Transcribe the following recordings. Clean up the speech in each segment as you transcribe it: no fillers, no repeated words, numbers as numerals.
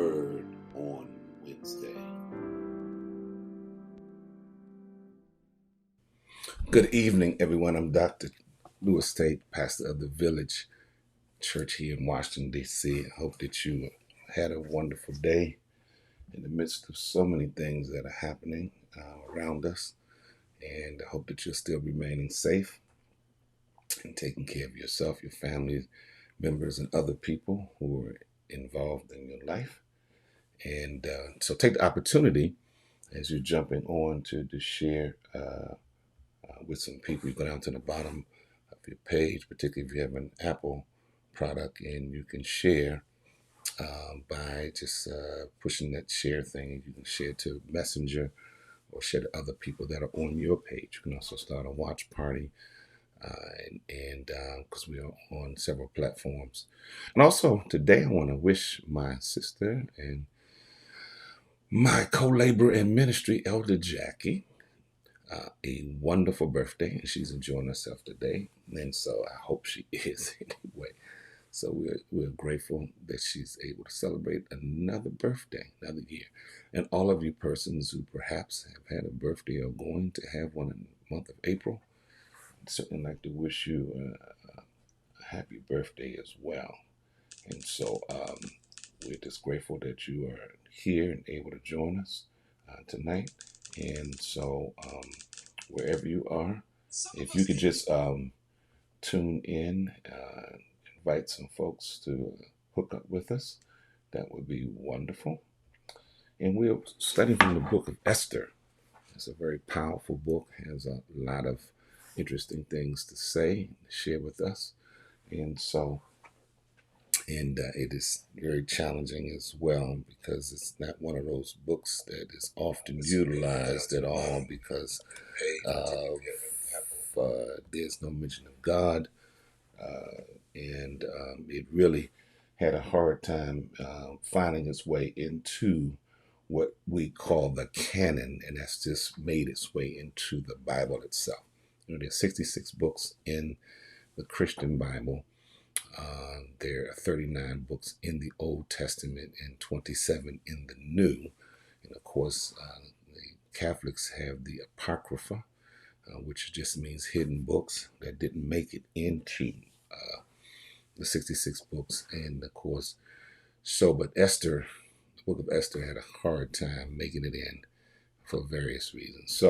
word on Wednesday. Good evening, everyone. I'm Dr. Tait, pastor of the Village Church here in Washington, D.C. I hope that you had a wonderful day in the midst of so many things that are happening around us. And I hope that you're still remaining safe and taking care of yourself, your family members, and other people who are involved in your life. And so take the opportunity as you're jumping on to share with some people. You go down to the bottom of your page, particularly if you have an Apple product, and you can share by just pushing that share thing. You can share to Messenger or share to other people that are on your page. You can also start a watch party, and because we are on several platforms. And also today, I want to wish my sister and my co-laborer in ministry, Elder Jackie, a wonderful birthday, and she's enjoying herself today. And so I hope she is anyway. So we're grateful that she's able to celebrate another birthday, another year. And all of you persons who perhaps have had a birthday or going to have one in the month of April, I'd certainly like to wish you a happy birthday as well. And so we're just grateful that you are here and able to join us tonight. And so wherever you are, if you could just tune in, invite some folks to hook up with us, that would be wonderful. And we're studying from the book of Esther. It's a very powerful book, has a lot of interesting things to say, share with us. And so it is very challenging as well because it's not one of those books that is often utilized at all because there's no mention of God. And it really had a hard time finding its way into what we call the canon, and that's just made its way into the Bible itself. There's 66 books in the Christian Bible. There are 39 books in the Old Testament and 27 in the New. And of course, the Catholics have the Apocrypha, which just means hidden books that didn't make it into the 66 books. And of course, but Esther, the book of Esther had a hard time making it in for various reasons.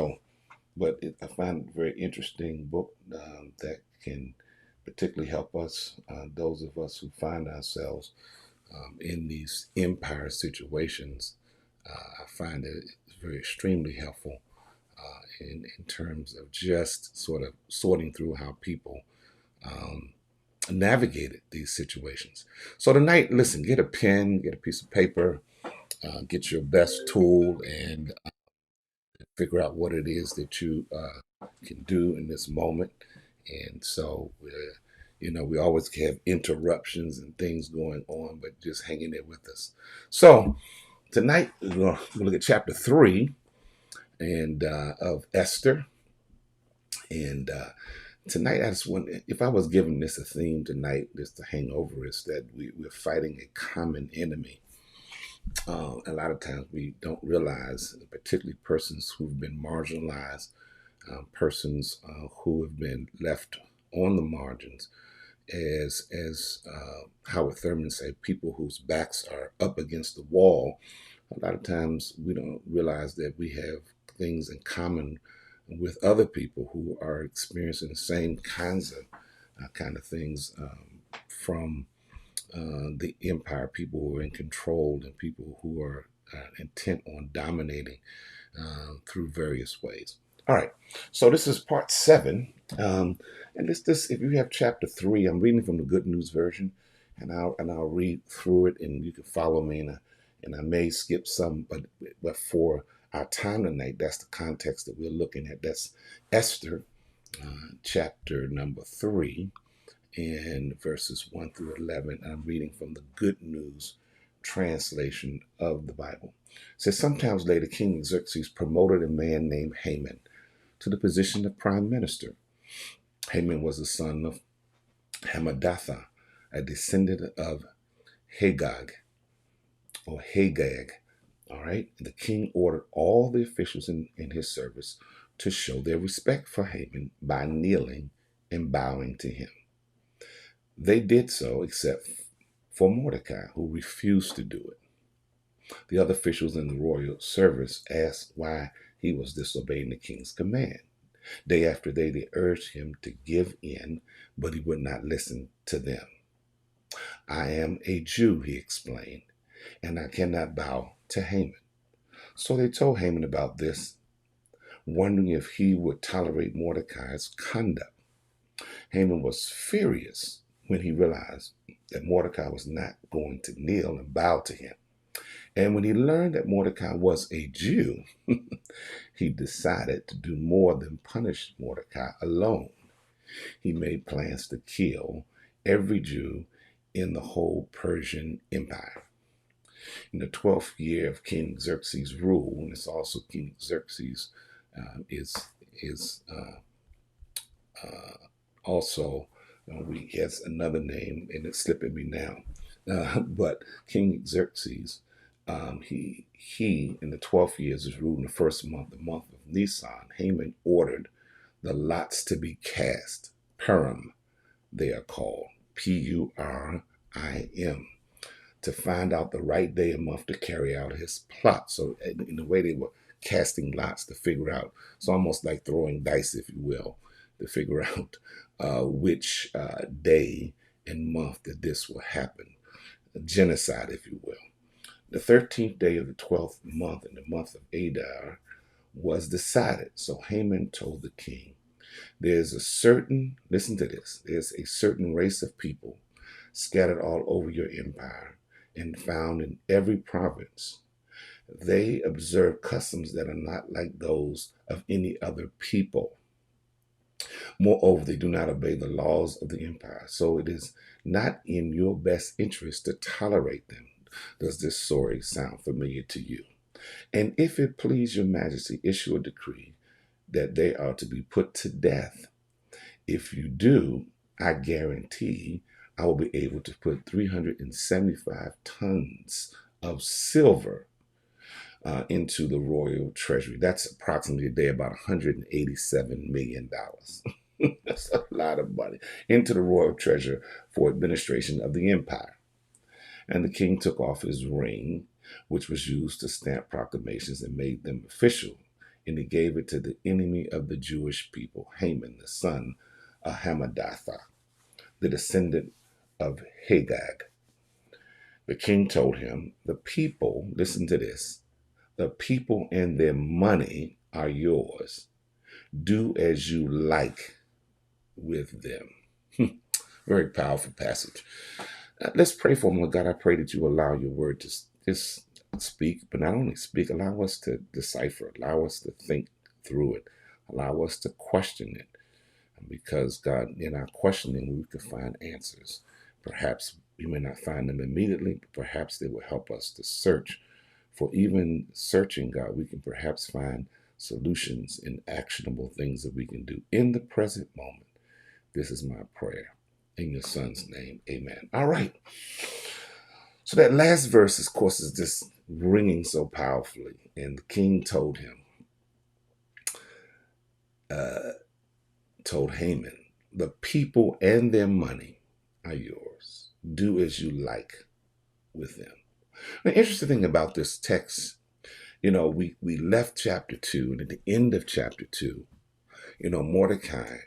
But I find it a very interesting book that can particularly help us, those of us who find ourselves in these empire situations. I find it very extremely helpful in terms of just sort of sorting through how people navigated these situations. So tonight, listen, get a pen, get a piece of paper, get your best tool, and figure out what it is that you can do in this moment. And so, we always have interruptions and things going on, but just hang in there with us. So tonight, we're going to look at chapter 3 and of Esther. And tonight, if I was giving this a theme tonight, just to hang over, is that we're fighting a common enemy. A lot of times we don't realize, particularly persons who've been marginalized, persons who have been left on the margins, as Howard Thurman said, people whose backs are up against the wall. A lot of times we don't realize that we have things in common with other people who are experiencing the same kinds of kind of things from the empire, people who are in control and people who are intent on dominating through various ways. All right, so this is part 7, and this if you have chapter 3, I'm reading from the Good News Version, and I'll read through it, and you can follow me, and I may skip some, but for our time tonight, that's the context that we're looking at. That's Esther, chapter number 3, and verses 1 through 11. I'm reading from the Good News translation of the Bible. It says, sometime later, King Xerxes promoted a man named Haman to the position of prime minister. Haman was the son of Hammedatha, a descendant of Hagag. or Hagag. All right. The king ordered all the officials in his service to show their respect for Haman by kneeling and bowing to him. They did so except for Mordecai, who refused to do it. The other officials in the royal service asked why he was disobeying the king's command. Day after day, they urged him to give in, but he would not listen to them. I am a Jew, he explained, and I cannot bow to Haman. So they told Haman about this, wondering if he would tolerate Mordecai's conduct. Haman was furious when he realized that Mordecai was not going to kneel and bow to him. And when he learned that Mordecai was a Jew, he decided to do more than punish Mordecai alone. He made plans to kill every Jew in the whole Persian Empire. In the 12th year of King Xerxes' rule, and it's also King Xerxes is also he has another name, and it's slipping me now. But King Xerxes, he in the 12th year is ruled in the first month, the month of Nisan. Haman ordered the lots to be cast. Purim, they are called, Purim, to find out the right day and month to carry out his plot. So in the way they were casting lots to figure out, it's almost like throwing dice, if you will, to figure out which day and month that this will happen. A genocide, if you will. The 13th day of the 12th month in the month of Adar was decided. So Haman told the king, there's a certain, listen to this, there's a certain race of people scattered all over your empire and found in every province. They observe customs that are not like those of any other people. Moreover, they do not obey the laws of the empire. So it is not in your best interest to tolerate them. Does this story sound familiar to you? And if it please your majesty, issue a decree that they are to be put to death. If you do, I guarantee I will be able to put 375 tons of silver into the royal treasury. That's approximately today about $187 million. That's a lot of money into the royal treasure for administration of the empire. And the king took off his ring, which was used to stamp proclamations, and made them official. And he gave it to the enemy of the Jewish people, Haman, the son of Hammedatha, the descendant of Hagag. The king told him, the people, listen to this, the people and their money are yours. Do as you like with them. Very powerful passage. Let's pray for them, Lord God. I pray that you allow your word to just speak, but not only speak, allow us to decipher, allow us to think through it, allow us to question it. Because, God, in our questioning, we could find answers. Perhaps we may not find them immediately, but perhaps they will help us to search. For even searching, God, we can perhaps find solutions and actionable things that we can do in the present moment. This is my prayer. In your son's name, amen. All right. So that last verse, of course, is just ringing so powerfully. And the king told Haman, the people and their money are yours. Do as you like with them. The interesting thing about this text, we left chapter 2, and at the end of chapter 2, Mordecai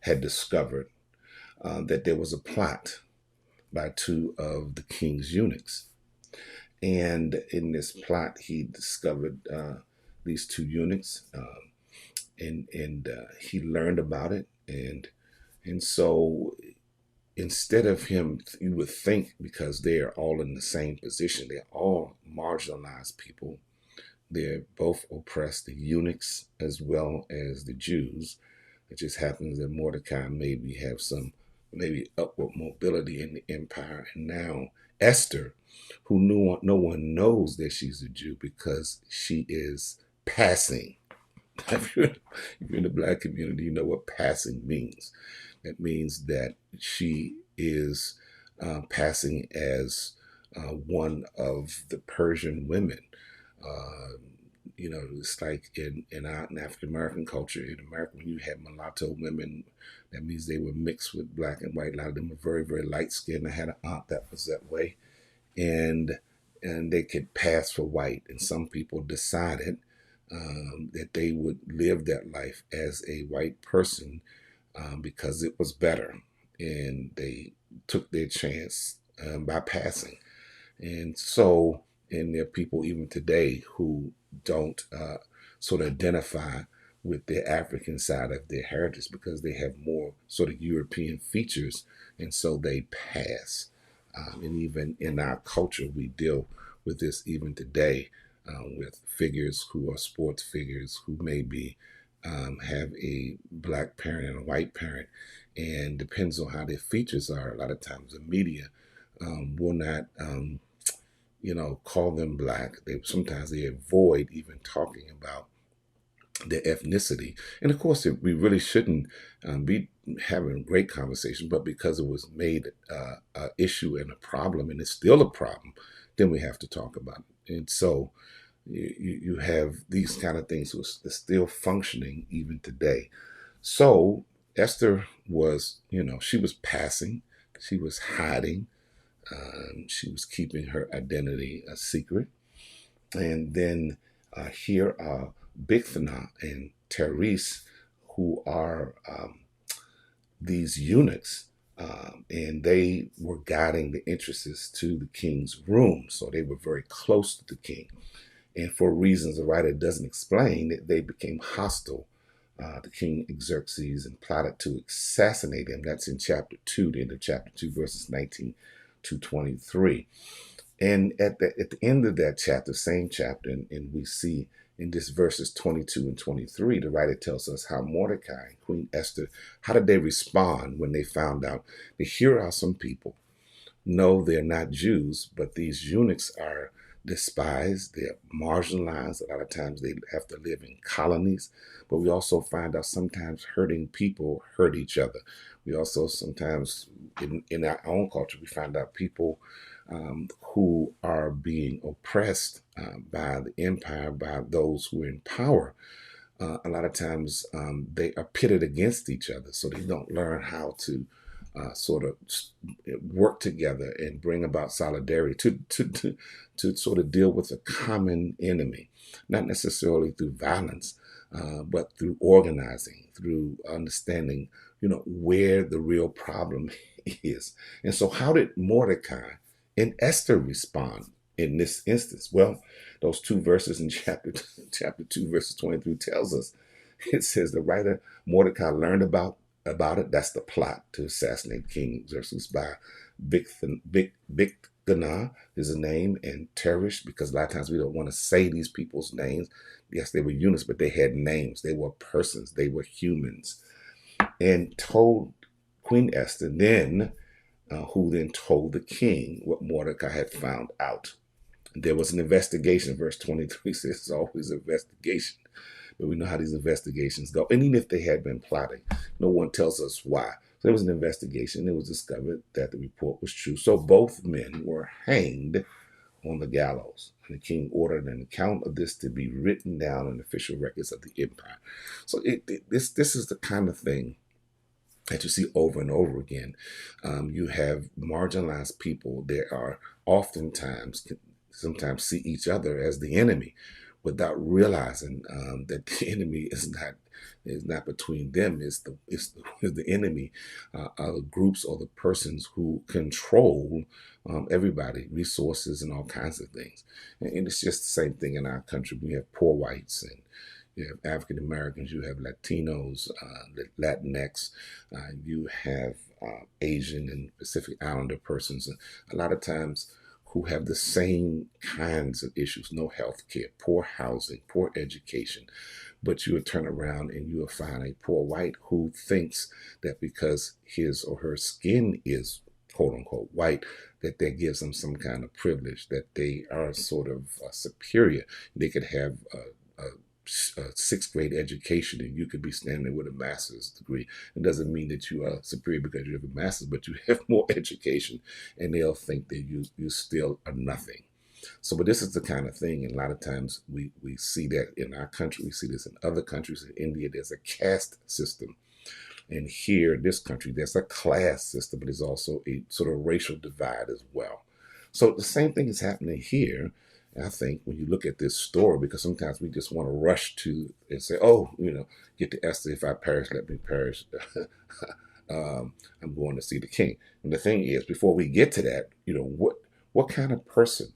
had discovered that there was a plot by two of the king's eunuchs. And in this plot, he discovered these two eunuchs, and he learned about it. And so instead of him, you would think, because they are all in the same position, they're all marginalized people. They're both oppressed, the eunuchs as well as the Jews. It just happens that Mordecai maybe have some upward mobility in the empire. And now Esther, who no one knows that she's a Jew because she is passing. If you're in the Black community, you know what passing means. It means that she is passing as one of the Persian women. Uh, it's like in African American culture in America, when you had mulatto women, that means they were mixed with black and white. A lot of them were very, very light skinned. I had an aunt that was that way, and they could pass for white. And some people decided that they would live that life as a white person because it was better, and they took their chance by passing. And so, and there are people even today who don't sort of identify with the African side of their heritage because they have more sort of European features, and so they pass. And even in our culture, we deal with this even today with figures who are sports figures who maybe have a black parent and a white parent, and depends on how their features are. A lot of times, the media will not. Call them black. They avoid even talking about their ethnicity, and of course, we really shouldn't be having a great conversation. But because it was made an issue and a problem, and it's still a problem, then we have to talk about it. And so, you have these kind of things that's still functioning even today. So Esther was, she was passing, she was hiding, she was keeping her identity a secret. And then here are Bigthana and Teres, who are these eunuchs, and they were guiding the entrances to the king's room. So they were very close to the king. And for reasons the writer doesn't explain, they became hostile to King Xerxes and plotted to assassinate him. That's in chapter 2, the end of chapter 2, verses 19 to 23. And at the end of that chapter, same chapter, and we see in this verses 22 and 23, the writer tells us how Mordecai and Queen Esther, how did they respond when they found out that here are some people. No, they're not Jews, but these eunuchs are despised, they're marginalized. A lot of times they have to live in colonies, but we also find out sometimes hurting people hurt each other. We also sometimes, in our own culture, we find out people who are being oppressed by the empire, by those who are in power. A lot of times they are pitted against each other, so they don't learn how to sort of work together and bring about solidarity to sort of deal with a common enemy, not necessarily through violence, but through organizing, through understanding, where the real problem is. And so, how did Mordecai and Esther respond in this instance? Well, those two verses in chapter 2, verses 23 tells us. It says the writer Mordecai learned about it. That's the plot to assassinate King Xerxes by Bigthana is a name, and Teresh, because a lot of times we don't want to say these people's names. Yes, they were eunuchs, but they had names. They were persons. They were humans. And told Queen Esther then, who then told the king what Mordecai had found out. There was an investigation. Verse 23 says it's always an investigation. But we know how these investigations go. And even if they had been plotting, no one tells us why. So there was an investigation. It was discovered that the report was true. So both men were hanged on the gallows. And the king ordered an account of this to be written down in official records of the empire. So this is the kind of thing that you see over and over again. You have marginalized people. They are sometimes see each other as the enemy, without realizing that the enemy is not between them. Is the enemy are the groups or the persons who control everybody, resources, and all kinds of things. And it's just the same thing in our country. We have poor whites, and you have African Americans, you have Latinos, Latinx, you have Asian and Pacific Islander persons. And a lot of times who have the same kinds of issues: no health care, poor housing, poor education. But you would turn around and you will find a poor white who thinks that because his or her skin is quote unquote white, that gives them some kind of privilege, that they are sort of superior. They could have sixth grade education, and you could be standing there with a master's degree. It doesn't mean that you are superior because you have a master's, but you have more education, and they'll think that you still are nothing. So, but this is the kind of thing, and a lot of times we see that in our country, we see this in other countries. In India, there's a caste system. And here, in this country, there's a class system, but there's also a sort of racial divide as well. So the same thing is happening here. And I think when you look at this story, because sometimes we just want to rush to and say, oh, get to Esther, if I perish, let me perish. I'm going to see the king. And the thing is, before we get to that, what kind of person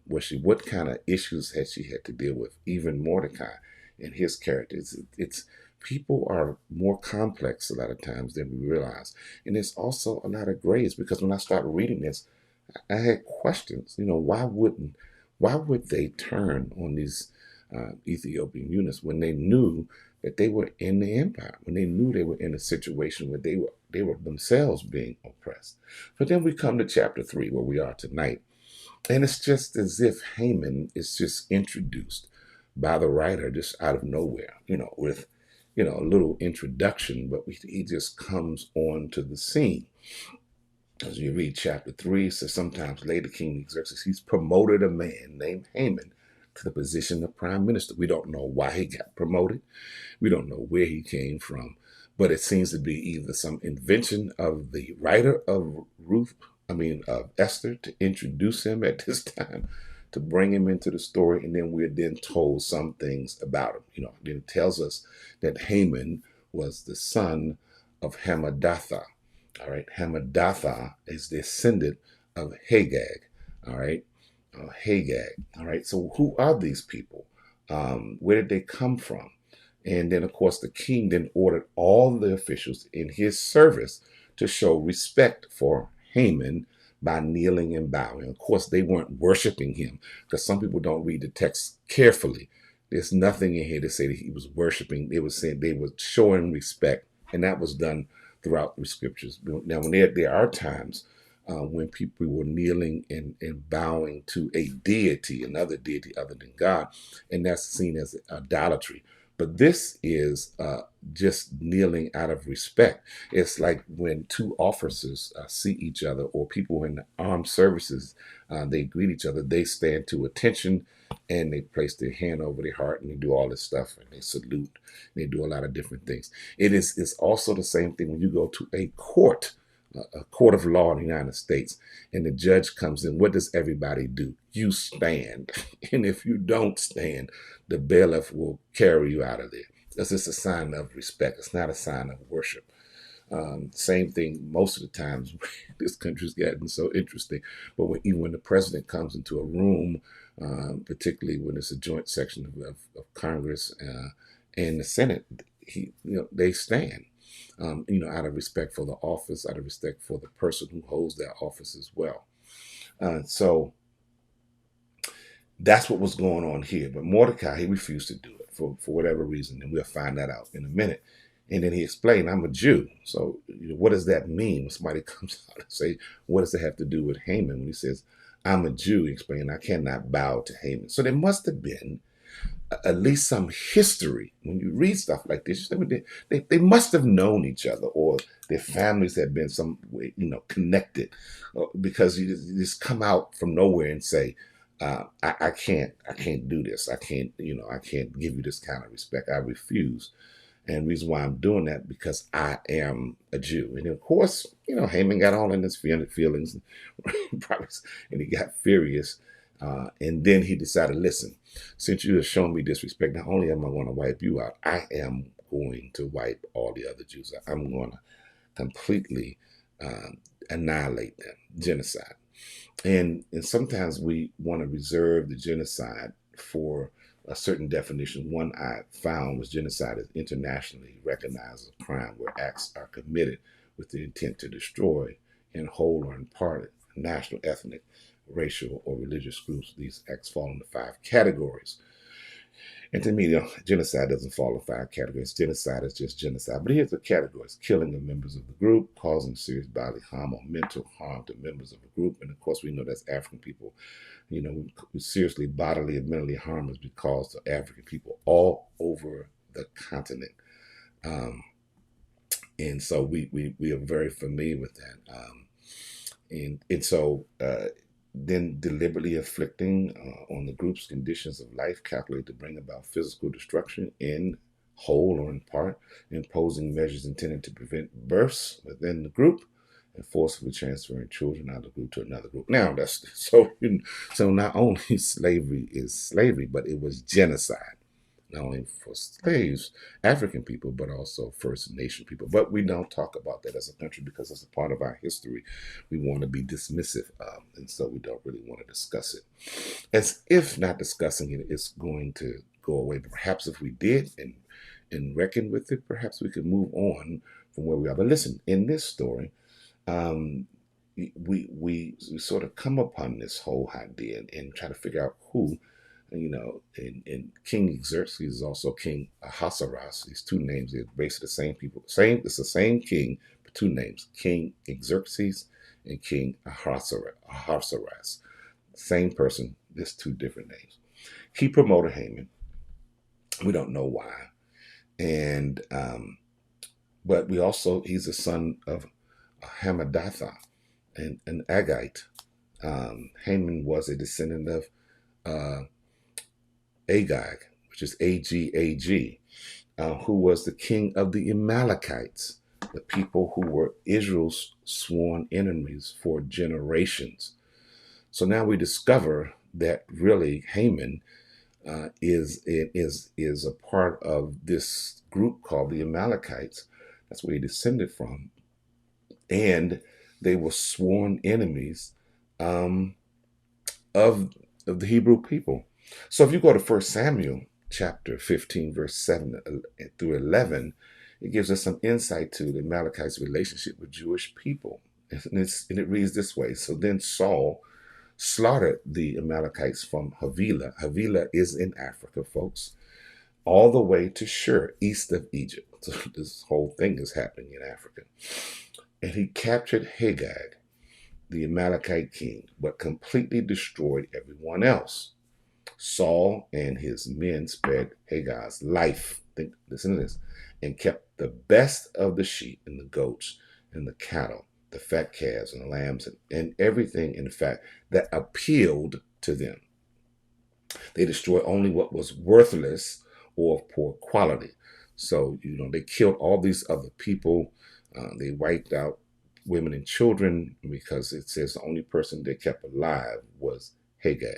was she? What kind of issues had she had to deal with? Even Mordecai and his characters. It's people are more complex a lot of times than we realize, and there's also a lot of grays. Because when I started reading this, I had questions. Why would they turn on these Ethiopian eunuchs when they knew that they were in the empire, when they knew they were in a situation where they were themselves being oppressed? But then we come to chapter 3, where we are tonight, and it's just as if Haman is just introduced by the writer just out of nowhere, with a little introduction, but he just comes on to the scene. As you read chapter 3, it says, sometimes later King Xerxes, he's promoted a man named Haman to the position of prime minister. We don't know why he got promoted. We don't know where he came from, but it seems to be either some invention of the writer of Esther, to introduce him at this time, to bring him into the story, and then we're then told some things about him. Then it tells us that Haman was the son of Hamadatha. All right, Hamadatha is the descendant of Hagag. All right, Hagag. All right, so who are these people? Where did they come from? And then, of course, the king then ordered all the officials in his service to show respect for Haman by kneeling and bowing. Of course, they weren't worshiping him, because some people don't read the text carefully. There's nothing in here to say that he was worshiping. They were saying they were showing respect, and that was done throughout the scriptures. Now, when there are times when people were kneeling and bowing to a deity, another deity other than God, and that's seen as idolatry. But this is just kneeling out of respect. It's like when two officers see each other, or people in the armed services, they greet each other, they stand to attention, and they place their hand over their heart, and they do all this stuff, and they salute, and they do a lot of different things. It's also the same thing when you go to a court of law in the United States, and the judge comes in. What does everybody do? You stand. And if you don't stand, the bailiff will carry you out of there. That's just a sign of respect. It's not a sign of worship. Same thing most of the times. This country's gotten so interesting. But even when the president comes into a room, particularly when it's a joint section of Congress and the Senate, they stand. Out of respect for the office, out of respect for the person who holds that office as well. So that's what was going on here. But Mordecai, he refused to do it for whatever reason, and we'll find that out in a minute. And then he explained, I'm a Jew. So what does that mean? When somebody comes out and say, what does it have to do with Haman? When he says, I'm a Jew, he explained, I cannot bow to Haman. So there must have been at least some history. When you read stuff like this, they must have known each other, or their families had been some way, connected, because you just come out from nowhere and say, I can't do this. I can't give you this kind of respect. I refuse. And the reason why I'm doing that, because I am a Jew. And of course, Haman got all in his feelings, and he got furious. And then he decided, listen, since you have shown me disrespect, not only am I going to wipe you out, I am going to wipe all the other Jews out. I'm going to completely annihilate them, genocide. And sometimes we want to reserve the genocide for a certain definition. One I found was genocide is internationally recognized as a crime where acts are committed with the intent to destroy, in whole or in part, national, ethnic, racial, or religious groups. These acts fall into 5 categories. And to me, genocide doesn't fall in 5 categories. Genocide is just genocide. But here's the categories: killing of members of the group, causing serious bodily harm or mental harm to members of the group. And of course, we know that's African people. We seriously bodily and mentally harm is because of African people all over the continent. Um, and so we are very familiar with that. And so then deliberately inflicting on the group's conditions of life calculated to bring about physical destruction in whole or in part, imposing measures intended to prevent births within the group, and forcibly transferring children out of the group to another group. Now that's so not only slavery is slavery, but it was genocide, not only for slaves, African people, but also First Nation people. But we don't talk about that as a country because it's a part of our history. We want to be dismissive, and so we don't really want to discuss it. As if not discussing it is going to go away. But perhaps if we did and reckon with it, perhaps we could move on from where we are. But listen, in this story, um, we sort of come upon this whole idea and try to figure out who, and King Xerxes is also King Ahasuerus. These two names are basically the same people. It's the same king, but two names: King Xerxes and King Ahasuerus. Same person, just two different names. He promoted Haman. We don't know why, and but he's the son of Hamadatha and an Agite. Haman was a descendant of uh, Agag, which is Agag, who was the king of the Amalekites, the people who were Israel's sworn enemies for generations. So now we discover that really Haman is a part of this group called the Amalekites. That's where he descended from, and they were sworn enemies um, of the Hebrew people. So if you go to 1 Samuel chapter 15, verse 7 through 11, it gives us some insight to the Amalekites' relationship with Jewish people. And it reads this way. So then Saul slaughtered the Amalekites from Havilah. Havilah is in Africa, folks, all the way to Shur, east of Egypt. So this whole thing is happening in Africa. And he captured Hagag, the Amalekite king, but completely destroyed everyone else. Saul and his men spared Hagar's life. Listen to this. And kept the best of the sheep and the goats and the cattle, the fat calves and the lambs and everything, in fact, that appealed to them. They destroyed only what was worthless or of poor quality. So, they killed all these other people. They wiped out women and children because it says the only person they kept alive was Hagar.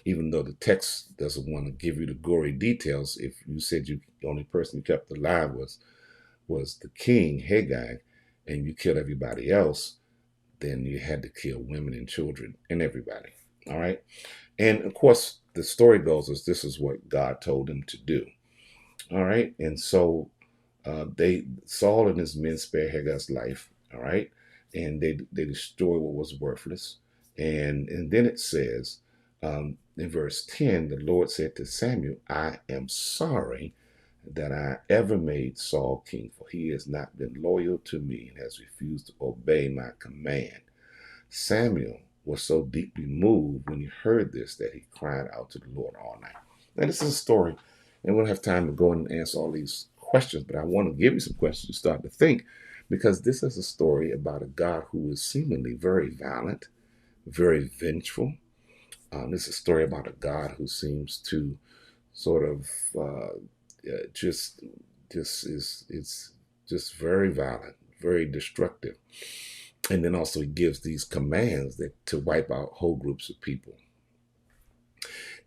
Even though the text doesn't want to give you the gory details, if you said the only person you kept alive was the king, Hagar, and you killed everybody else, then you had to kill women and children and everybody. All right. And of course, the story goes as this is what God told him to do. All right. And so Saul and his men spared Hagar's life. All right. And they destroyed what was worthless. And then it says, in verse 10, the Lord said to Samuel, I am sorry that I ever made Saul king, for he has not been loyal to me and has refused to obey my command. Samuel was so deeply moved when he heard this that he cried out to the Lord all night. Now, this is a story, and we don't have time to go and answer all these questions, but I want to give you some questions to start to think, because this is a story about a God who is seemingly very violent, very vengeful. This is a story about a God who seems to sort of just is just very violent, very destructive. And then also he gives these commands that to wipe out whole groups of people.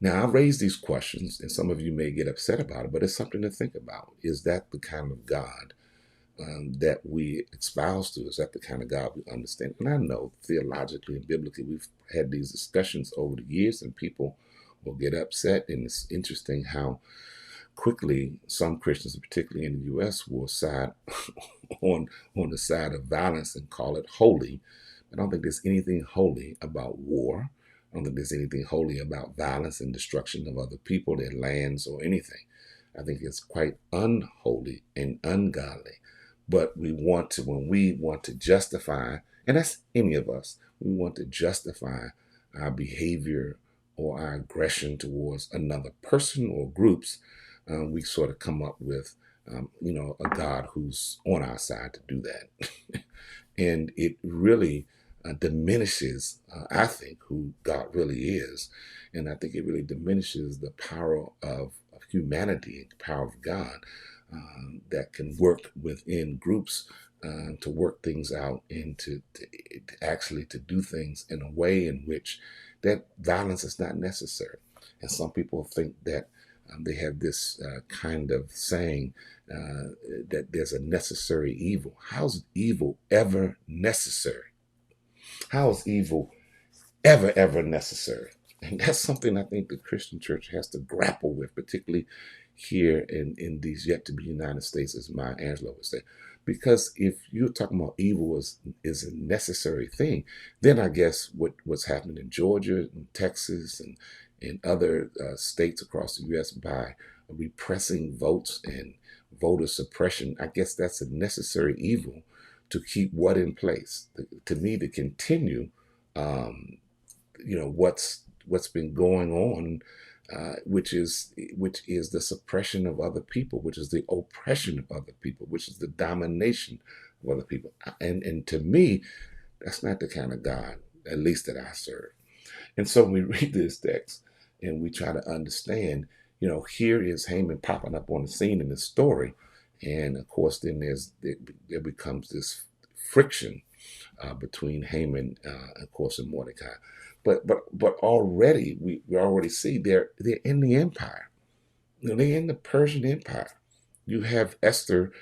Now, I raise these questions, and some of you may get upset about it, but it's something to think about. Is that the kind of God that we espouse to? Is that the kind of God we understand? And I know theologically and biblically, we've had these discussions over the years, and people will get upset. And it's interesting how quickly some Christians, particularly in the U.S., will side on the side of violence and call it holy. I don't think there's anything holy about war. I don't think there's anything holy about violence and destruction of other people, their lands, or anything. I think it's quite unholy and ungodly. But when we want to justify, and that's any of us, we want to justify our behavior or our aggression towards another person or groups, we sort of come up with, a God who's on our side to do that. And it really diminishes, I think, who God really is. And I think it really diminishes the power of humanity, the power of God that can work within groups to work things out and to actually to do things in a way in which that violence is not necessary. And some people think that they have this kind of saying that there's a necessary evil. How's evil ever necessary? How is evil ever necessary? And that's something I think the Christian church has to grapple with, particularly here in these yet to be United States, as Maya Angelou would say. Because if you're talking about evil is a necessary thing, then I guess what's happening in Georgia and Texas and in other states across the U.S. by repressing votes and voter suppression, I guess that's a necessary evil to keep what in place. To me, to continue um, what's been going on, which is the suppression of other people, which is the oppression of other people, which is the domination of other people. And to me, that's not the kind of God, at least that I serve. And so when we read this text and we try to understand, here is Haman popping up on the scene in the story, and of course, then there becomes this friction between Haman, of course, and Mordecai. But already we already see they're in the empire. They're in the Persian Empire. You have Esther,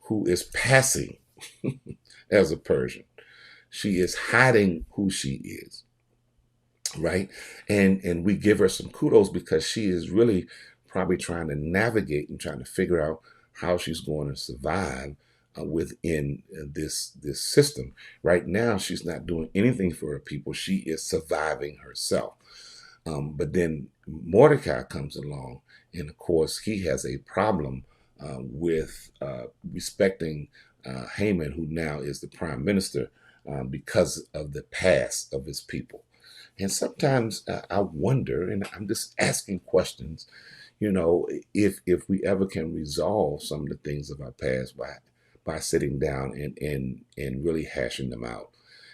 who is passing as a Persian. She is hiding who she is, right? And we give her some kudos because she is really probably trying to navigate and trying to figure out how she's going to survive within this system. Right now, she's not doing anything for her people. She is surviving herself. But then Mordecai comes along, and of course, he has a problem with respecting Haman, who now is the prime minister, because of the past of his people. And sometimes I wonder, and I'm just asking questions, if we ever can resolve some of the things of our past by sitting down and really hashing them out.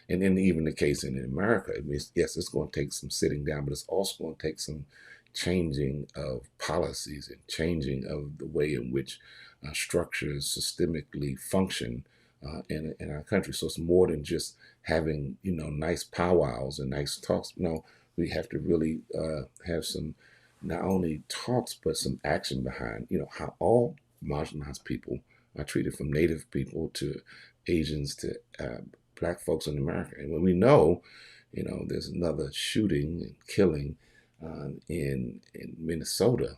And then even the case in America, I mean, yes, it's going to take some sitting down, but it's also going to take some changing of policies and changing of the way in which structures systemically function in our country. So it's more than just having, nice powwows and nice talks. No, we have to really have some, not only talks, but some action behind, how all marginalized people are treated, from Native people to Asians to Black folks in America. And when we know, there's another shooting and killing in Minnesota,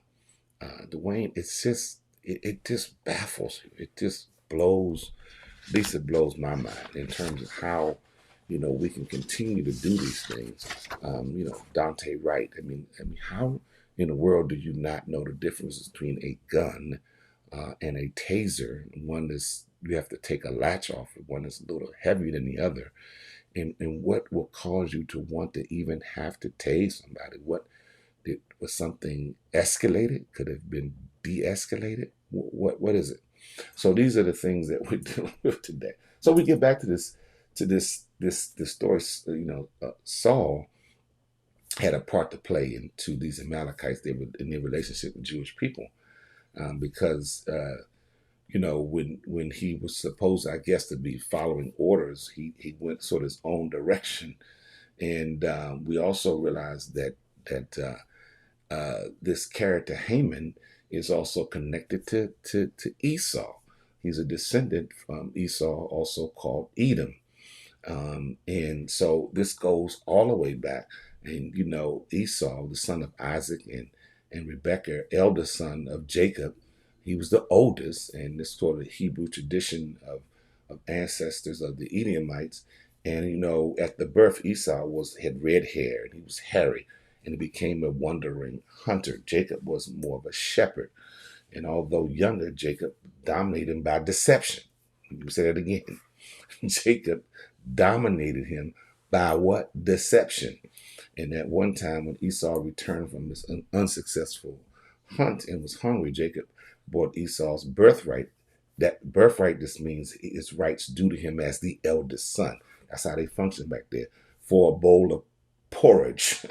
Dwayne, it just baffles you. It just blows, at least it blows my mind in terms of how, we can continue to do these things. Dante Wright. I mean, how in the world do you not know the difference between a gun and a taser? One is you have to take a latch off. One is a little heavier than the other. And what will cause you to want to even have to tase somebody? Was something escalated? Could have been de-escalated? What is it? So these are the things that we're dealing with today. So we get back to this story. Saul had a part to play into these Amalekites. They were in their relationship with Jewish people, because when he was supposed, I guess, to be following orders, he went sort of his own direction. And we also realized that this character Haman is also connected to Esau. He's a descendant from Esau, also called Edom. And so this goes all the way back. And Esau, the son of Isaac and Rebekah, eldest son of Jacob, he was the oldest, and this sort of Hebrew tradition of ancestors of the Edomites. And at the birth, Esau had red hair and he was hairy, and he became a wandering hunter. Jacob was more of a shepherd, and although younger, Jacob dominated him by deception. Let me say that again. Jacob dominated him by what? Deception. And at one time, when Esau returned from his unsuccessful hunt and was hungry, Jacob bought Esau's birthright. That birthright just means his rights due to him as the eldest son. That's how they functioned back there. For a bowl of porridge,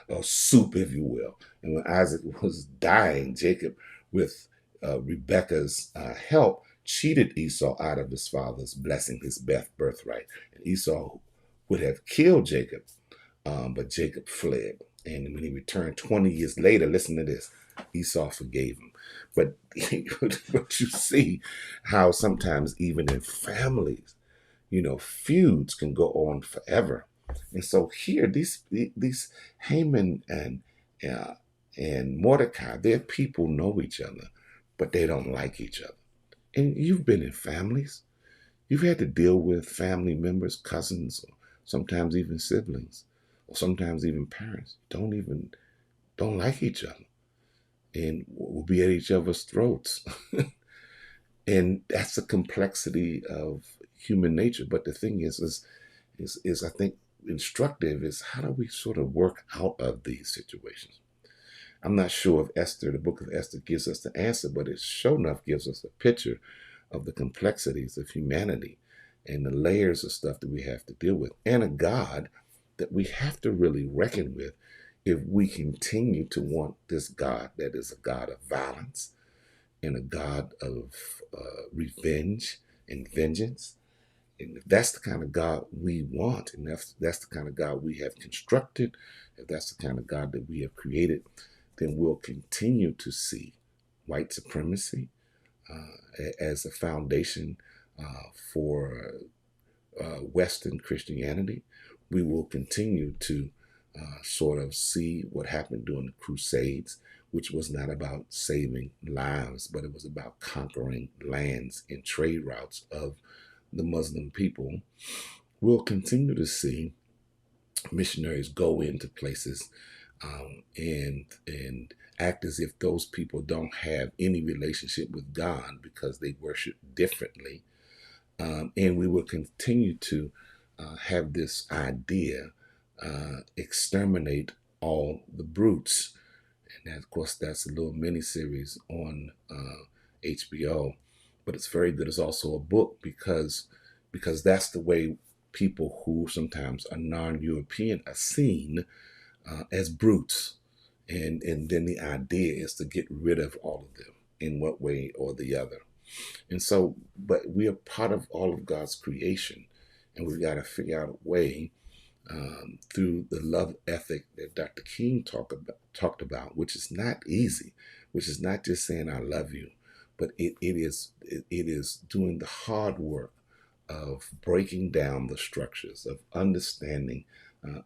or soup, if you will. And when Isaac was dying, Jacob, with Rebekah's help, cheated Esau out of his father's blessing, his birthright. And Esau would have killed Jacob, but Jacob fled. And when he returned 20 years later, listen to this, Esau forgave him. But, but you see how sometimes even in families, feuds can go on forever. And so here, these Haman and Mordecai, their people know each other, but they don't like each other. And you've been in families. You've had to deal with family members, cousins, or sometimes even siblings, or sometimes even parents. Don't like each other, and will be at each other's throats. And that's the complexity of human nature. But the thing is I think instructive is, how do we sort of work out of these situations? I'm not sure if the book of Esther gives us the answer, but it sure enough gives us a picture of the complexities of humanity and the layers of stuff that we have to deal with, and a God that we have to really reckon with if we continue to want this God that is a God of violence and a God of revenge and vengeance. And if that's the kind of God we want, and that's the kind of God we have constructed, if that's the kind of God that we have created, then we'll continue to see white supremacy as a foundation for Western Christianity. We will continue to sort of see what happened during the Crusades, which was not about saving lives, but it was about conquering lands and trade routes of the Muslim people. We'll continue to see missionaries go into places and act as if those people don't have any relationship with God because they worship differently. And we will continue to have this idea, exterminate all the brutes. And of course, that's a little mini series on HBO, but it's very good. It's also a book because that's the way people who sometimes are non-European are seen as brutes. And then the idea is to get rid of all of them in what way or the other. And so, but we are part of all of God's creation, and we've got to figure out a way through the love ethic that Dr. King talked about, which is not easy, which is not just saying I love you, but it is doing the hard work of breaking down the structures, of understanding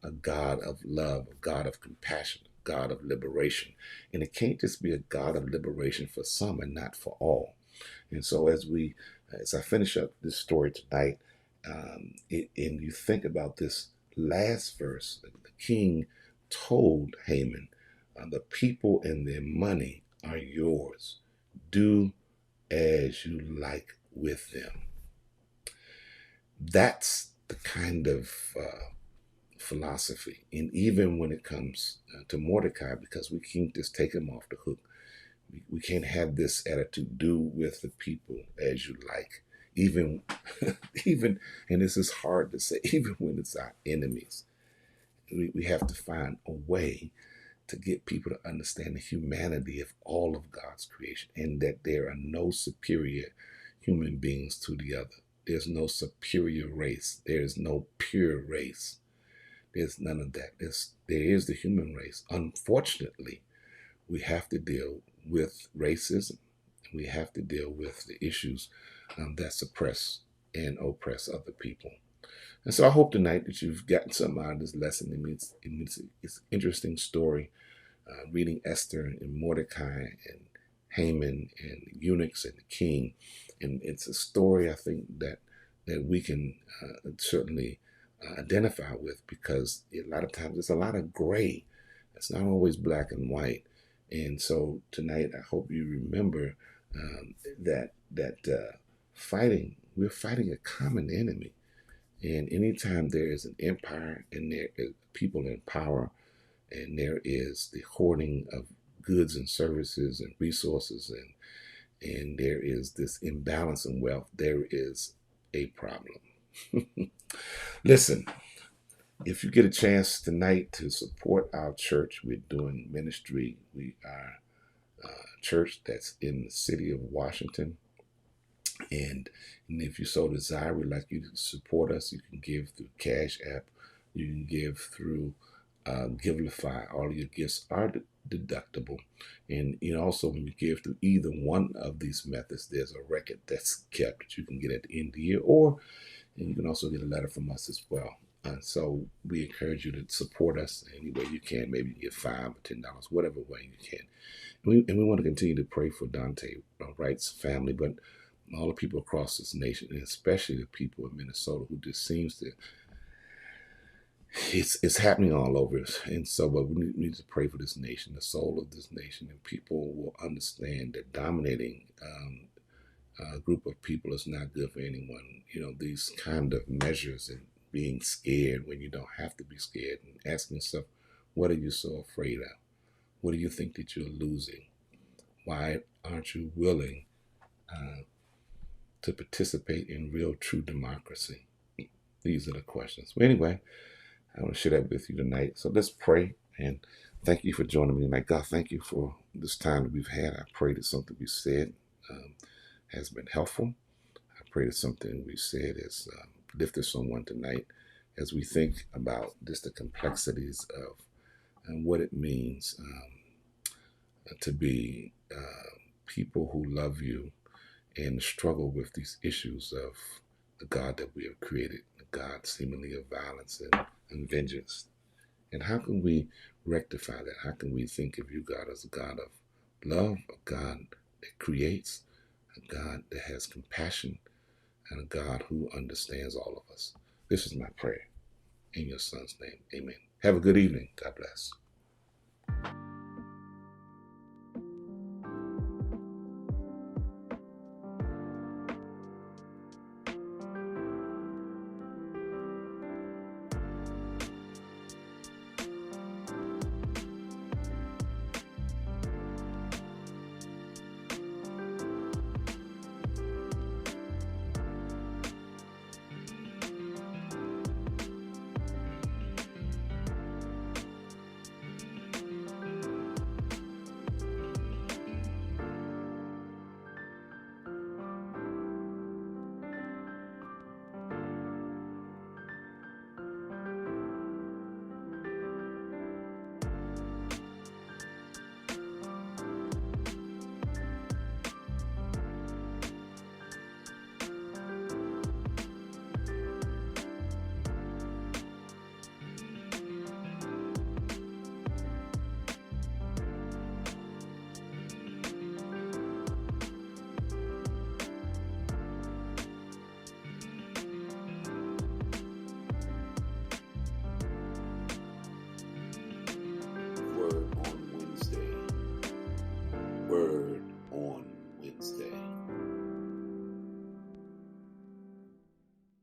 a God of love, a God of compassion, a God of liberation. And it can't just be a God of liberation for some and not for all. And so as I finish up this story tonight, and you think about this last verse, the king told Haman, the people and their money are yours. Do as you like with them. That's the kind of philosophy. And even when it comes to Mordecai, because we can't just take him off the hook. We can't have this attitude, do with the people as you like. Even, and this is hard to say, even when it's our enemies. We have to find a way to get people to understand the humanity of all of God's creation, and that there are no superior human beings to the other. There's no superior race. There's no pure race. There's none of that. There is the human race. Unfortunately, we have to deal with racism. We have to deal with the issues that suppress and oppress other people. And so I hope tonight that you've gotten something out of this lesson. It's an interesting story, reading Esther and Mordecai and Haman and the eunuchs and the king. And it's a story, I think, that we can certainly identify with, because a lot of times there's a lot of gray. It's not always black and white. And so tonight, I hope you remember that we're fighting a common enemy. And anytime there is an empire and there is people in power, and there is the hoarding of goods and services and resources, and there is this imbalance in wealth, there is a problem. Listen, if you get a chance tonight to support our church, we're doing ministry. We are a church that's in the city of Washington. And if you so desire, we'd like you to support us. You can give through Cash App. You can give through Givelify. All your gifts are deductible. And also, when you give through either one of these methods, there's a record that's kept that you can get at the end of the year, and you can also get a letter from us as well. So we encourage you to support us any way you can. Maybe you get $5 or $10, whatever way you can. And we want to continue to pray for Dante Wright's family, but all the people across this nation, and especially the people in Minnesota, who just seems to, it's happening all over us. And so, but we need to pray for this nation, the soul of this nation, and people will understand that dominating a group of people is not good for anyone. These kind of measures, and being scared when you don't have to be scared, and asking yourself, what are you so afraid of? What do you think that you're losing? Why aren't you willing to participate in real, true democracy? These are the questions. But anyway, I want to share that with you tonight. So let's pray, and thank you for joining me tonight. God, thank you for this time that we've had. I pray that something we said has been helpful. I pray that something we said has lifted someone tonight as we think about just the complexities of and what it means to be people who love you and struggle with these issues of the God that we have created, the God seemingly of violence and vengeance. And how can we rectify that? How can we think of you, God, as a God of love, a God that creates, a God that has compassion, and a God who understands all of us? This is my prayer. In your son's name, amen. Have a good evening. God bless.